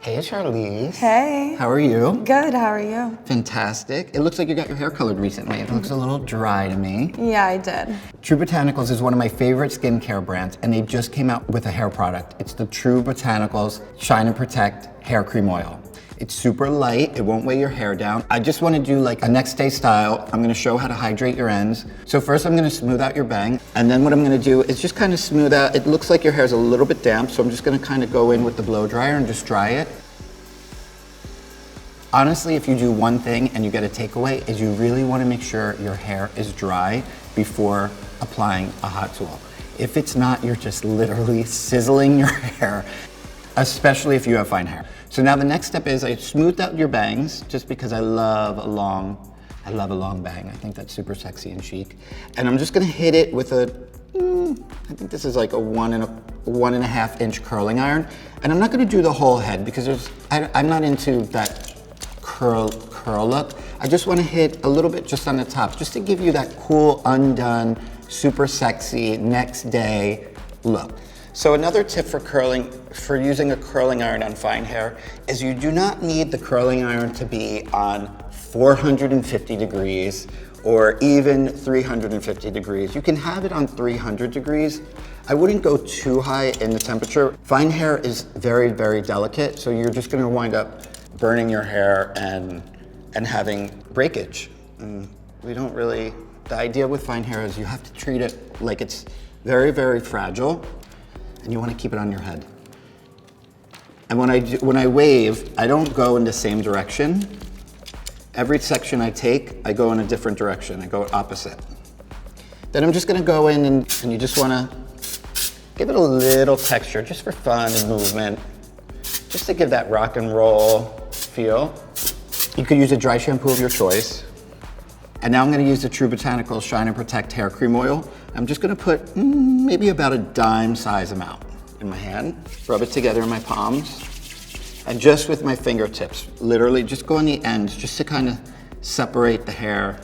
Hey, Charlize. Hey. How are you? Good, how are you? Fantastic. It looks like you got your hair colored recently. It looks a little dry to me. Yeah, I did. True Botanicals is one of my favorite skincare brands, and they just came out with a hair product. It's the True Botanicals Shine and Protect Hair Cream Oil. It's super light, it won't weigh your hair down. I just want to do like a next day style. I'm going to show how to hydrate your ends. So first I'm going to smooth out your bang, and then what I'm going to do is just kind of smooth out. It looks like your hair is a little bit damp, so I'm just going to kind of go in with the blow dryer and just dry it. Honestly, if you do one thing and you get a takeaway, is you really want to make sure your hair is dry before applying a hot tool. If it's not, you're just literally sizzling your hair, especially if you have fine hair. So now the next step is I smoothed out your bangs just because I love a long bang. I think that's super sexy and chic. And I'm just gonna hit it with a, I think this is like a 1.5 inch curling iron. And I'm not gonna do the whole head because I'm not into that curl look. I just wanna hit a little bit just on the top, just to give you that cool, undone, super sexy, next day look. So another tip for using a curling iron on fine hair is you do not need the curling iron to be on 450 degrees or even 350 degrees. You can have it on 300 degrees. I wouldn't go too high in the temperature. Fine hair is very, very delicate, so you're just gonna wind up burning your hair and having breakage. We don't really, the idea with fine hair is you have to treat it like it's very, very fragile, and you want to keep it on your head. And when I wave, I don't go in the same direction. Every section I take, I go in a different direction. I go opposite. Then I'm just gonna go in and you just wanna give it a little texture, just for fun and movement, just to give that rock and roll feel. You could use a dry shampoo of your choice. And now I'm gonna use the True Botanicals Shine and Protect Hair Cream Oil. I'm just gonna put maybe about a dime size amount in my hand, rub it together in my palms, and just with my fingertips, literally just go on the ends, just to kind of separate the hair.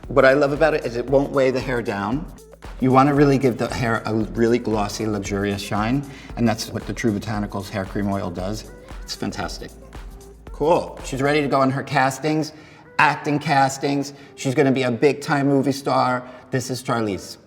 What I love about it is it won't weigh the hair down. You wanna really give the hair a really glossy, luxurious shine, and that's what the True Botanicals Hair Cream Oil does. It's fantastic. Cool. She's ready to go on her castings, acting castings. She's gonna be a big time movie star. This is Charlize.